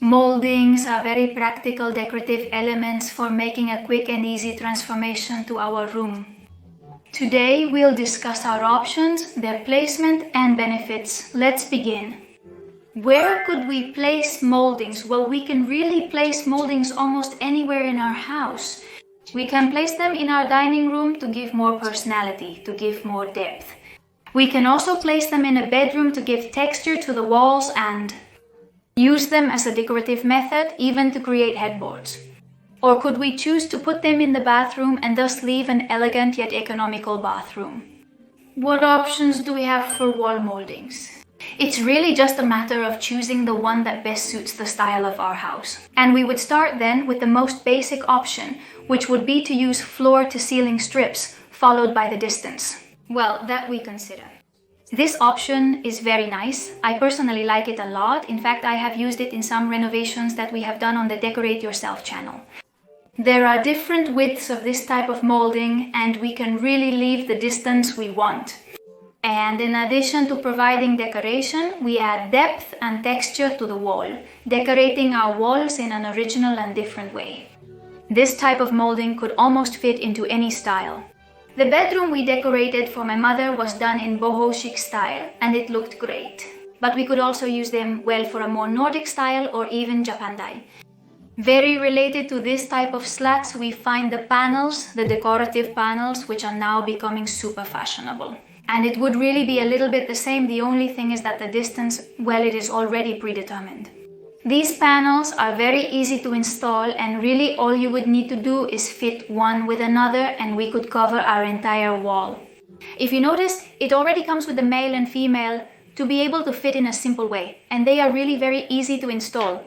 Moldings are very practical decorative elements for making a quick and easy transformation to our room. Today we'll discuss our options, their placement and benefits. Let's begin. Where could we place moldings? Well, we can really place moldings almost anywhere in our house. We can place them in our dining room to give more personality, to give more depth. We can also place them in a bedroom to give texture to the walls and use them as a decorative method, even to create headboards. Or could we choose to put them in the bathroom and thus leave an elegant yet economical bathroom? What options do we have for wall moldings? It's really just a matter of choosing the one that best suits the style of our house. And we would start then with the most basic option, which would be to use floor-to-ceiling strips, followed by the distance. Well, that we consider. This option is very nice. I personally like it a lot. In fact, I have used it in some renovations that we have done on the Decorate Yourself channel. There are different widths of this type of molding, and we can really leave the distance we want. And in addition to providing decoration, we add depth and texture to the wall, decorating our walls in an original and different way. This type of molding could almost fit into any style. The bedroom we decorated for my mother was done in boho chic style, and it looked great. But we could also use them well for a more Nordic style or even Japandai. Very related to this type of slats, we find the panels, the decorative panels, which are now becoming super fashionable. And it would really be a little bit the same. The only thing is that the distance, well, it is already predetermined. These panels are very easy to install, and really all you would need to do is fit one with another and we could cover our entire wall. If you notice, it already comes with the male and female to be able to fit in a simple way, and they are really very easy to install.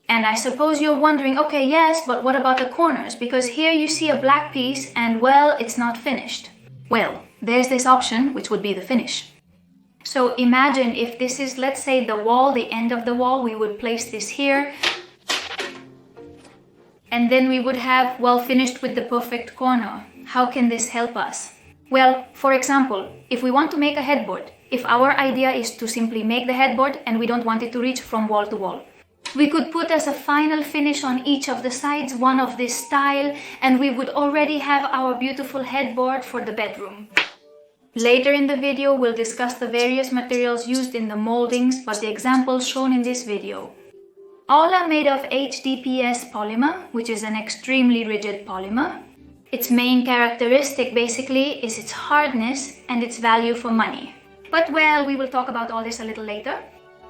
And I suppose you're wondering, okay, yes, but what about the corners? Because here you see a black piece and, well, it's not finished. Well, there's this option, which would be the finish. So imagine if this is, let's say, the wall, the end of the wall, we would place this here. And then we would have, well, finished with the perfect corner. How can this help us? Well, for example, if we want to make a headboard, if our idea is to simply make the headboard and we don't want it to reach from wall to wall, we could put as a final finish on each of the sides one of this style, and we would already have our beautiful headboard for the bedroom. Later in the video, we'll discuss the various materials used in the moldings, but the examples shown in this video. All are made of HDPS polymer, which is an extremely rigid polymer. Its main characteristic basically is its hardness and its value for money. But well, we will talk about all this a little later.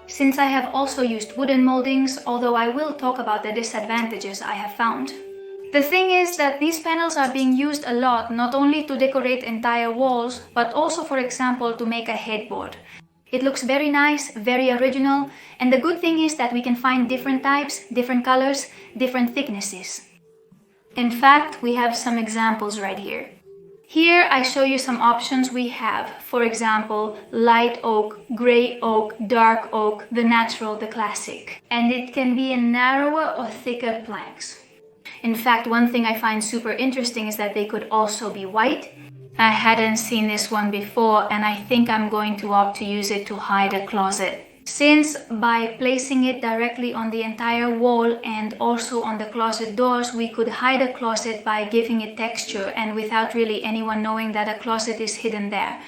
Since I have also used wooden moldings, although I will talk about the disadvantages I have found. The thing is that these panels are being used a lot, not only to decorate entire walls, but also, for example, to make a headboard. It looks very nice, very original, and the good thing is that we can find different types, different colors, different thicknesses. In fact, we have some examples right here. Here I show you some options we have. For example, light oak, gray oak, dark oak, the natural, the classic. And it can be in narrower or thicker planks. In fact, one thing I find super interesting is that they could also be white. I hadn't seen this one before, and I think I'm going to opt to use it to hide a closet. Since by placing it directly on the entire wall and also on the closet doors, we could hide a closet by giving it texture and without really anyone knowing that a closet is hidden there.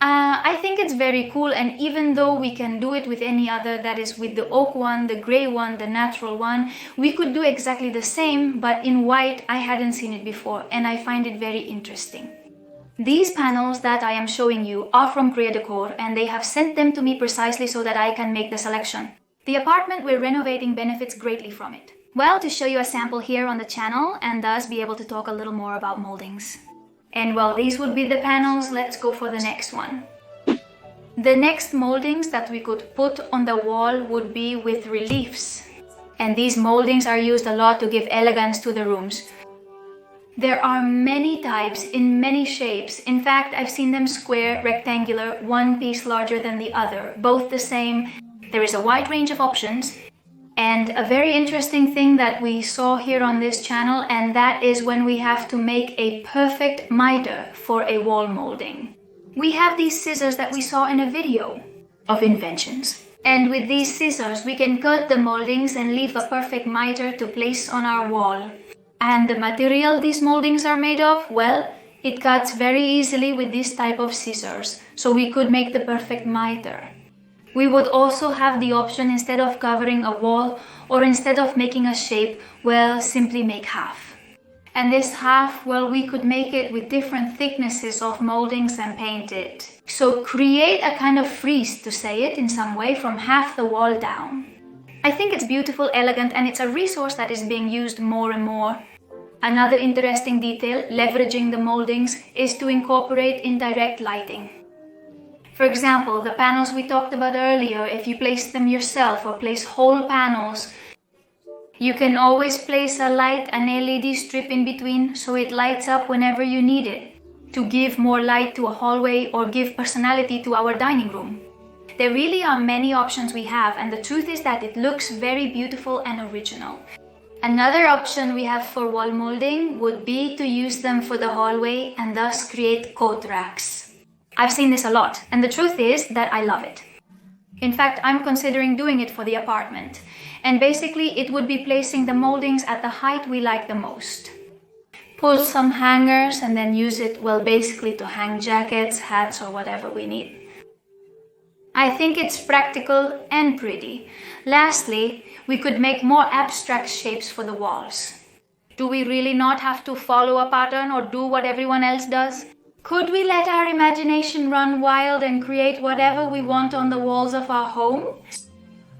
I think it's very cool, and even though we can do it with any other, that is with the oak one, the gray one, the natural one, we could do exactly the same, but in white. I hadn't seen it before, and I find it very interesting. These panels that I am showing you are from Decor, and they have sent them to me precisely so that I can make the selection. The apartment we're renovating benefits greatly from it. Well, to show you a sample here on the channel, and thus be able to talk a little more about moldings. And while these would be the panels, let's go for the next one. The next moldings that we could put on the wall would be with reliefs. And these moldings are used a lot to give elegance to the rooms. There are many types in many shapes. In fact, I've seen them square, rectangular, one piece larger than the other, both the same. There is a wide range of options. And a very interesting thing that we saw here on this channel, and that is when we have to make a perfect miter for a wall molding. We have these scissors that we saw in a video of inventions. And with these scissors, we can cut the moldings and leave a perfect miter to place on our wall. And the material these moldings are made of, well, it cuts very easily with this type of scissors, so we could make the perfect miter. We would also have the option, instead of covering a wall or instead of making a shape, well, simply make half. And this half, well, we could make it with different thicknesses of moldings and paint it. So create a kind of frieze, to say it in some way, from half the wall down. I think it's beautiful, elegant, and it's a resource that is being used more and more. Another interesting detail, leveraging the moldings, is to incorporate indirect lighting. For example, the panels we talked about earlier, if you place them yourself or place whole panels, you can always place an LED strip in between so it lights up whenever you need it, to give more light to a hallway or give personality to our dining room. There really are many options we have, and the truth is that it looks very beautiful and original. Another option we have for wall molding would be to use them for the hallway and thus create coat racks. I've seen this a lot, and the truth is that I love it. In fact, I'm considering doing it for the apartment. And basically, it would be placing the moldings at the height we like the most. Pull some hangers and then use it, well, basically to hang jackets, hats, or whatever we need. I think it's practical and pretty. Lastly, we could make more abstract shapes for the walls. Do we really not have to follow a pattern or do what everyone else does? Could we let our imagination run wild and create whatever we want on the walls of our home?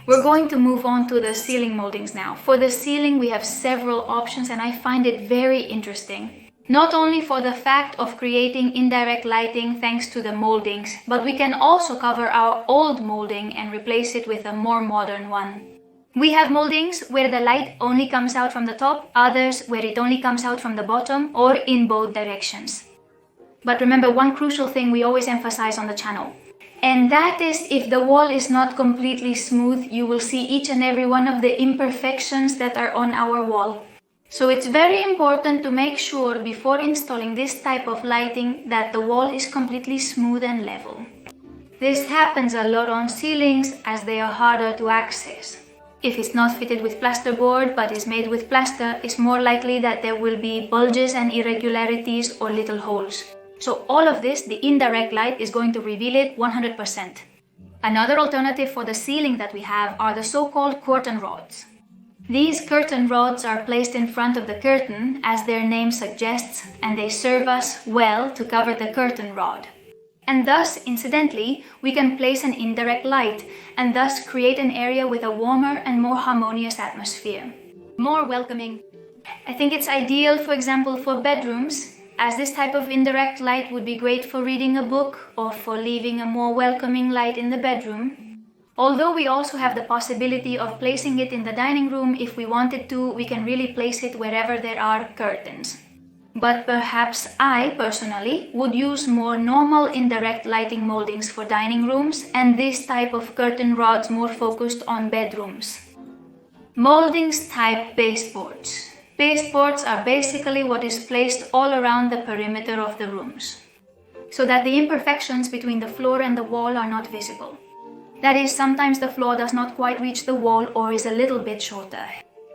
We're going to move on to the ceiling moldings now. For the ceiling, we have several options, and I find it very interesting. Not only for the fact of creating indirect lighting thanks to the moldings, but we can also cover our old molding and replace it with a more modern one. We have moldings where the light only comes out from the top, others where it only comes out from the bottom or in both directions. But remember one crucial thing we always emphasize on the channel. And that is, if the wall is not completely smooth, you will see each and every one of the imperfections that are on our wall. So it's very important to make sure before installing this type of lighting that the wall is completely smooth and level. This happens a lot on ceilings as they are harder to access. If it's not fitted with plasterboard but is made with plaster, it's more likely that there will be bulges and irregularities or little holes. So all of this, the indirect light is going to reveal it 100%. Another alternative for the ceiling that we have are the so-called curtain rods. These curtain rods are placed in front of the curtain, as their name suggests, and they serve us well to cover the curtain rod. And thus, incidentally, we can place an indirect light and thus create an area with a warmer and more harmonious atmosphere. More welcoming. I think it's ideal, for example, for bedrooms, as this type of indirect light would be great for reading a book or for leaving a more welcoming light in the bedroom. Although we also have the possibility of placing it in the dining room if we wanted to, we can really place it wherever there are curtains. But perhaps I, personally, would use more normal indirect lighting moldings for dining rooms and this type of curtain rods more focused on bedrooms. Moldings type baseboards. Baseboards are basically what is placed all around the perimeter of the rooms, so that the imperfections between the floor and the wall are not visible. That is, sometimes the floor does not quite reach the wall or is a little bit shorter.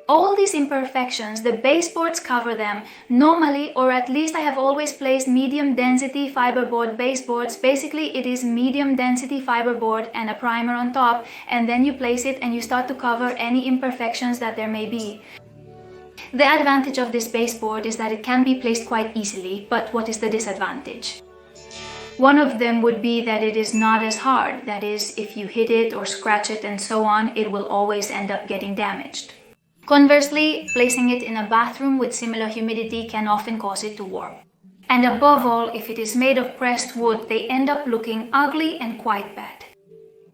All these imperfections, the baseboards cover them. Normally, or at least I have always placed medium density fiberboard baseboards. Basically, it is medium density fiberboard and a primer on top, and then you place it and you start to cover any imperfections that there may be. The advantage of this baseboard is that it can be placed quite easily, but what is the disadvantage? One of them would be that it is not as hard. That is, if you hit it or scratch it and so on, it will always end up getting damaged. Conversely, placing it in a bathroom with similar humidity can often cause it to warp. And above all, if it is made of pressed wood, they end up looking ugly and quite bad.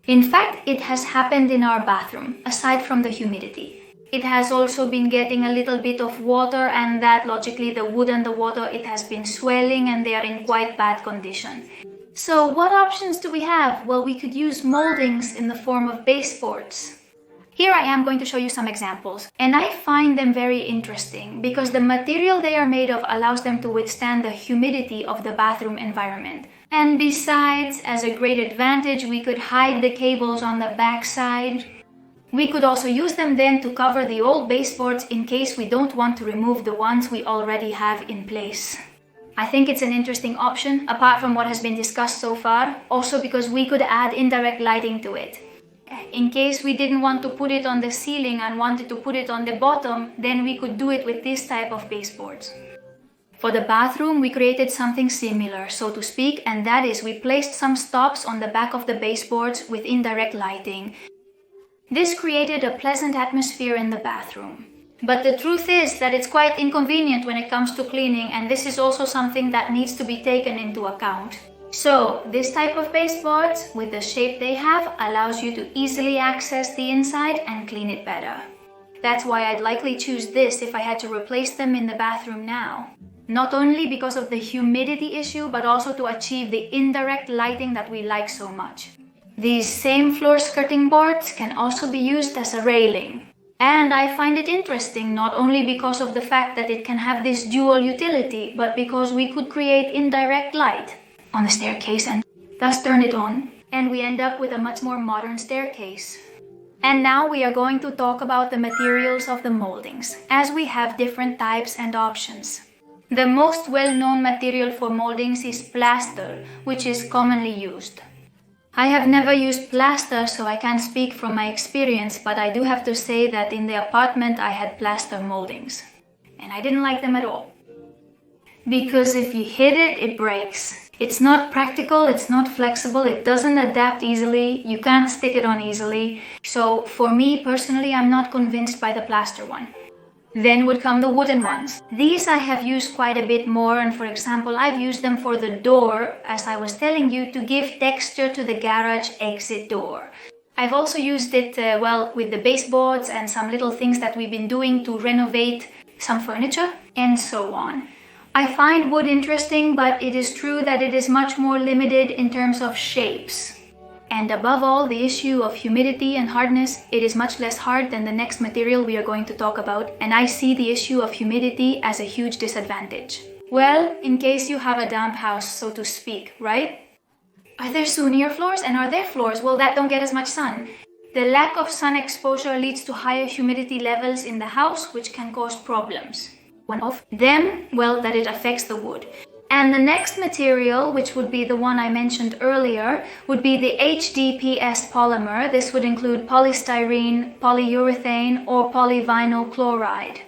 In fact, it has happened in our bathroom, aside from the humidity. It has also been getting a little bit of water, and that logically the wood and the water, it has been swelling and they are in quite bad condition. So what options do we have? Well, we could use moldings in the form of baseboards. Here I am going to show you some examples, and I find them very interesting because the material they are made of allows them to withstand the humidity of the bathroom environment. And besides, as a great advantage, we could hide the cables on the back side. We could also use them then to cover the old baseboards in case we don't want to remove the ones we already have in place. I think it's an interesting option, apart from what has been discussed so far, also because we could add indirect lighting to it. In case we didn't want to put it on the ceiling and wanted to put it on the bottom, then we could do it with this type of baseboards. For the bathroom, we created something similar, so to speak, and that is we placed some stops on the back of the baseboards with indirect lighting. This created a pleasant atmosphere in the bathroom. But the truth is that it's quite inconvenient when it comes to cleaning, and this is also something that needs to be taken into account. So, this type of baseboards, with the shape they have, allows you to easily access the inside and clean it better. That's why I'd likely choose this if I had to replace them in the bathroom now. Not only because of the humidity issue, but also to achieve the indirect lighting that we like so much. These same floor skirting boards can also be used as a railing. And I find it interesting not only because of the fact that it can have this dual utility, but because we could create indirect light on the staircase and thus turn it on. And we end up with a much more modern staircase. And now we are going to talk about the materials of the moldings, as we have different types and options. The most well-known material for moldings is plaster, which is commonly used. I have never used plaster, so I can't speak from my experience, but I do have to say that in the apartment I had plaster moldings. And I didn't like them at all. Because if you hit it, it breaks. It's not practical, it's not flexible, it doesn't adapt easily, you can't stick it on easily. So for me personally, I'm not convinced by the plaster one. Then would come the wooden ones. These I have used quite a bit more, and for example, I've used them for the door, as I was telling you, to give texture to the garage exit door. I've also used it, with the baseboards and some little things that we've been doing to renovate some furniture, and so on. I find wood interesting, but it is true that it is much more limited in terms of shapes. And above all, the issue of humidity and hardness, it is much less hard than the next material we are going to talk about, and I see the issue of humidity as a huge disadvantage. Well, in case you have a damp house, so to speak, right? Are there souvenir floors, and are there floors, that don't get as much sun? The lack of sun exposure leads to higher humidity levels in the house, which can cause problems. One of them, that it affects the wood. And the next material, which would be the one I mentioned earlier, would be the HDPS polymer. This would include polystyrene, polyurethane, or polyvinyl chloride.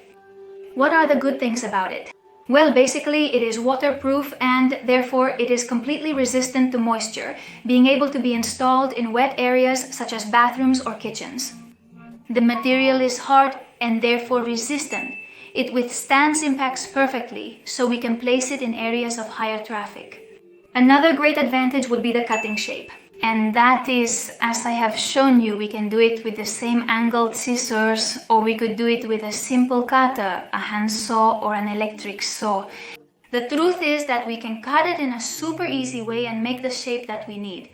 What are the good things about it? Well, basically it is waterproof and therefore it is completely resistant to moisture, being able to be installed in wet areas such as bathrooms or kitchens. The material is hard and therefore resistant. It withstands impacts perfectly, so we can place it in areas of higher traffic. Another great advantage would be the cutting shape. And that is, as I have shown you, we can do it with the same angled scissors, or we could do it with a simple cutter, a hand saw or an electric saw. The truth is that we can cut it in a super easy way and make the shape that we need.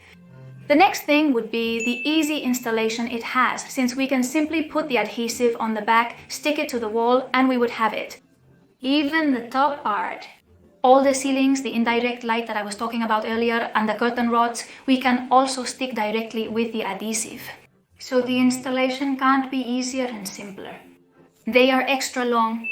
The next thing would be the easy installation it has, since we can simply put the adhesive on the back, stick it to the wall, and we would have it. Even the top part, all the ceilings, the indirect light that I was talking about earlier, and the curtain rods, we can also stick directly with the adhesive. So the installation can't be easier and simpler. They are extra long.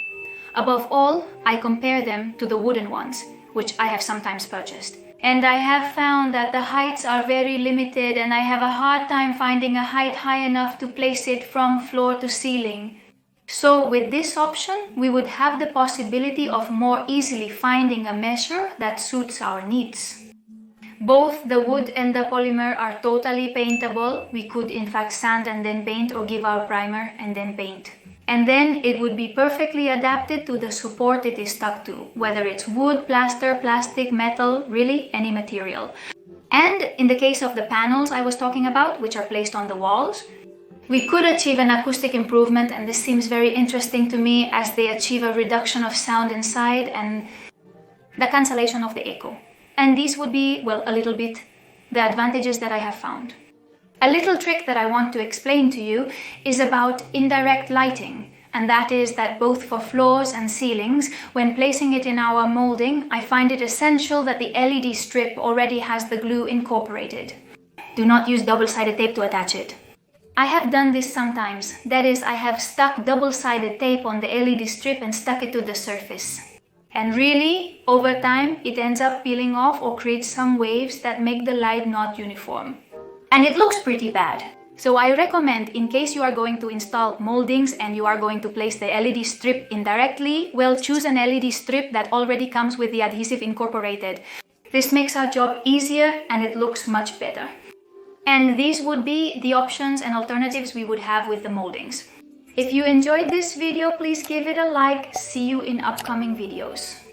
Above all, I compare them to the wooden ones, which I have sometimes purchased. And I have found that the heights are very limited, and I have a hard time finding a height high enough to place it from floor to ceiling. So with this option, we would have the possibility of more easily finding a measure that suits our needs. Both the wood and the polymer are totally paintable. We could in fact sand and then paint, or give our primer and then paint. And then it would be perfectly adapted to the support it is stuck to, whether it's wood, plaster, plastic, metal, really any material. And in the case of the panels I was talking about, which are placed on the walls, we could achieve an acoustic improvement, and this seems very interesting to me as they achieve a reduction of sound inside and the cancellation of the echo. And these would be, a little bit, the advantages that I have found. A little trick that I want to explain to you is about indirect lighting, and that is that both for floors and ceilings, when placing it in our molding, I find it essential that the LED strip already has the glue incorporated. Do not use double-sided tape to attach it. I have done this sometimes. That is, I have stuck double-sided tape on the LED strip and stuck it to the surface. And really, over time, it ends up peeling off or creates some waves that make the light not uniform. And it looks pretty bad. So I recommend, in case you are going to install moldings and you are going to place the LED strip indirectly, well, choose an LED strip that already comes with the adhesive incorporated. This makes our job easier and it looks much better. And these would be the options and alternatives we would have with the moldings. If you enjoyed this video, please give it a like. See you in upcoming videos.